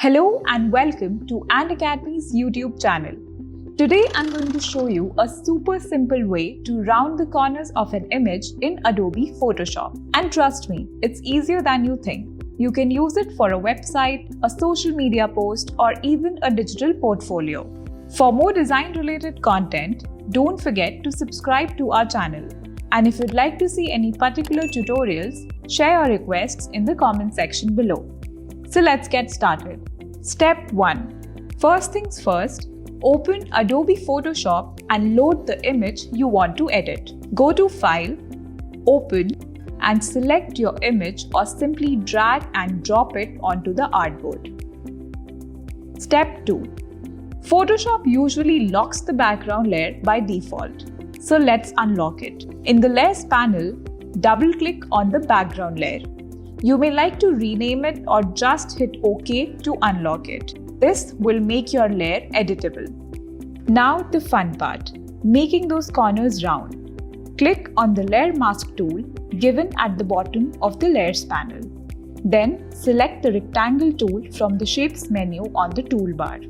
Hello and welcome to Academy's YouTube channel. Today I'm going to show you a super simple way to round the corners of an image in Adobe Photoshop. And trust me, it's easier than you think. You can use it for a website, a social media post, or even a digital portfolio. For more design-related content, don't forget to subscribe to our channel. And if you'd like to see any particular tutorials, share your requests in the comment section below. So let's get started. Step 1. First things first, open Adobe Photoshop and load the image you want to edit. Go to File, Open, and select your image or simply drag and drop it onto the artboard. Step 2. Photoshop usually locks the background layer by default. So let's unlock it. In the Layers panel, double-click on the background layer. You may like to rename it or just hit OK to unlock it. This will make your layer editable. Now the fun part, making those corners round. Click on the Layer Mask tool given at the bottom of the Layers panel. Then select the Rectangle tool from the Shapes menu on the toolbar.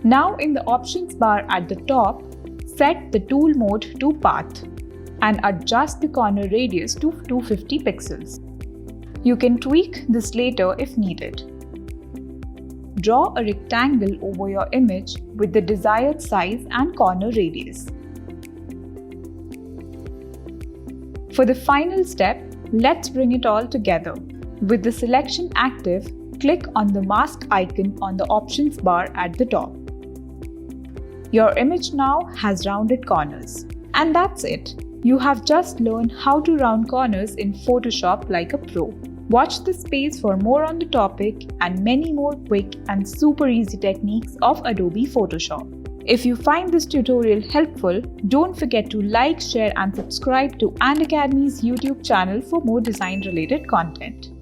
Now in the Options bar at the top, set the tool mode to Path and adjust the corner radius to 250 pixels. You can tweak this later if needed. Draw a rectangle over your image with the desired size and corner radius. For the final step, let's bring it all together. With the selection active, click on the mask icon on the options bar at the top. Your image now has rounded corners. And that's it. You have just learned how to round corners in Photoshop like a pro. Watch this space for more on the topic and many more quick and super easy techniques of Adobe Photoshop. If you find this tutorial helpful, don't forget to like, share and subscribe to Academy's YouTube channel for more design related content.